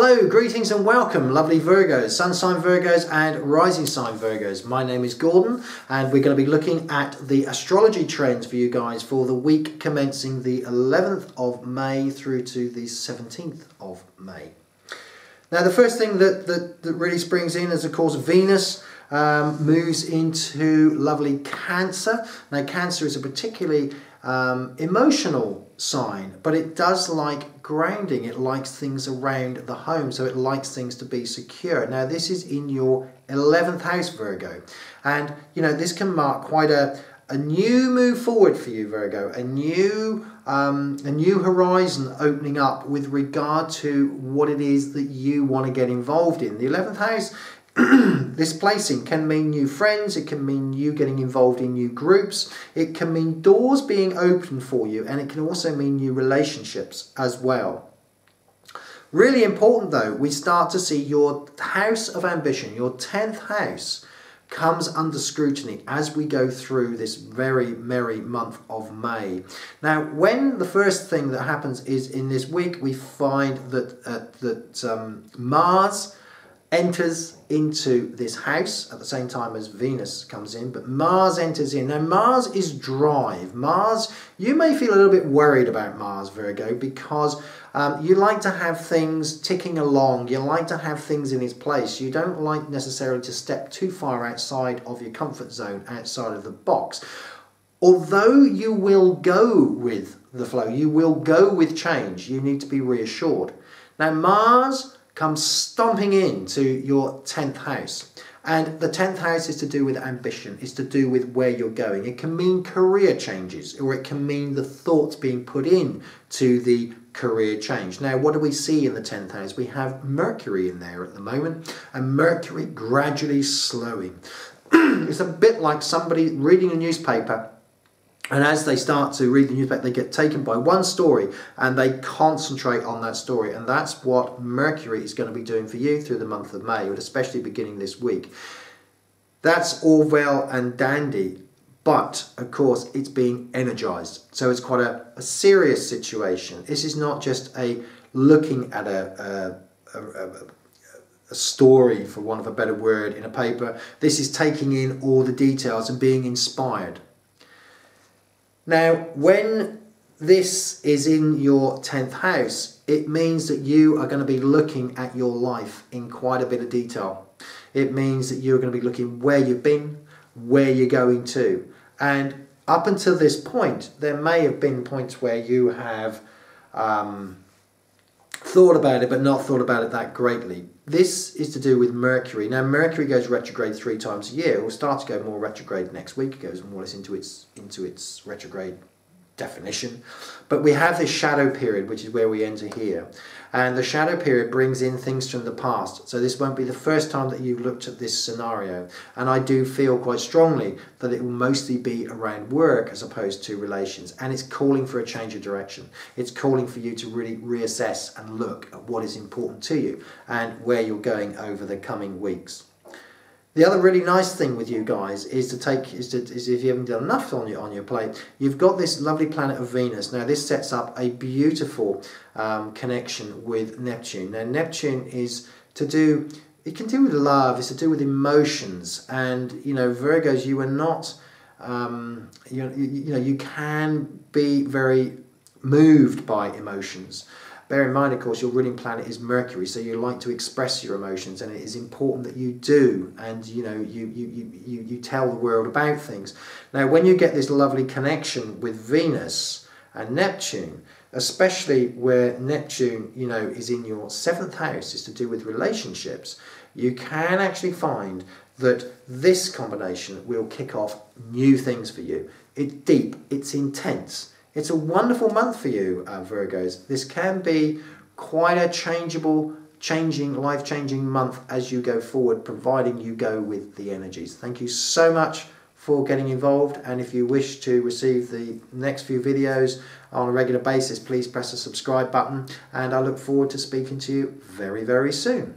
Hello, greetings and welcome, lovely Virgos, Sun sign Virgos and rising sign Virgos. My name is Gordon and we're going to be looking at the astrology trends for you guys for the week commencing the 11th of May through to the 17th of May. Now the first thing that really springs in is of course Venus moves into lovely Cancer. Now Cancer is a particularly emotional sign, but it does like grounding. It likes things around the home, so it likes things to be secure. Now this is in your 11th house, Virgo, and you know this can mark quite a new move forward for you, Virgo, a new horizon opening up with regard to what it is that you want to get involved in. The 11th house, this placing can mean new friends, it can mean you getting involved in new groups, it can mean doors being opened for you, and it can also mean new relationships as well. Really important though, we start to see your house of ambition, your 10th house, comes under scrutiny as we go through this very merry month of May. Now, when the first thing that happens is in this week, we find that Mars enters into this house at the same time as Venus comes in, but Mars enters in. Now Mars is drive. Mars, you may feel a little bit worried about Mars, Virgo, because you like to have things ticking along. You like to have things in its place. You don't like necessarily to step too far outside of your comfort zone, outside of the box. Although you will go with the flow, you will go with change, you need to be reassured. Now Mars comes stomping into your 10th house, and the 10th house is to do with ambition, is to do with where you're going. It can mean career changes, or it can mean the thoughts being put in to the career change. Now what do we see in the 10th house? We have Mercury in there at the moment, and Mercury gradually slowing. It's a bit like somebody reading a newspaper, and as they start to read the newspaper, they get taken by one story and they concentrate on that story. And that's what Mercury is going to be doing for you through the month of May, but especially beginning this week. That's all well and dandy, but of course it's being energized. So it's quite a serious situation. This is not just a looking at a story, for want of a better word, in a paper. This is taking in all the details and being inspired. Now, when this is in your 10th house, it means that you are going to be looking at your life in quite a bit of detail. It means that you're going to be looking where you've been, where you're going to. And up until this point, there may have been points where you have thought about it, but not thought about it that greatly. This is to do with Mercury. Now Mercury goes retrograde 3 times a year. It will start to go more retrograde next week. It goes more or less into its retrograde definition. But we have this shadow period, which is where we enter here. And the shadow period brings in things from the past. So this won't be the first time that you've looked at this scenario. And I do feel quite strongly that it will mostly be around work as opposed to relations. And it's calling for a change of direction. It's calling for you to really reassess and look at what is important to you and where you're going over the coming weeks. The other really nice thing with you guys is if you haven't done enough on your plate, you've got this lovely planet of Venus. Now this sets up a beautiful connection with Neptune. Now Neptune is to do, it can do with love, it's to do with emotions, and you know Virgos, you are not, you can be very moved by emotions. Bear in mind, of course, your ruling planet is Mercury, so you like to express your emotions, and it is important that you do, and you know, you tell the world about things. Now, when you get this lovely connection with Venus and Neptune, especially where Neptune, you know, is in your 7th house, is to do with relationships, you can actually find that this combination will kick off new things for you. It's deep, it's intense. It's a wonderful month for you, Virgos. This can be quite a life-changing month as you go forward, providing you go with the energies. Thank you so much for getting involved, and if you wish to receive the next few videos on a regular basis, please press the subscribe button, and I look forward to speaking to you very, very soon.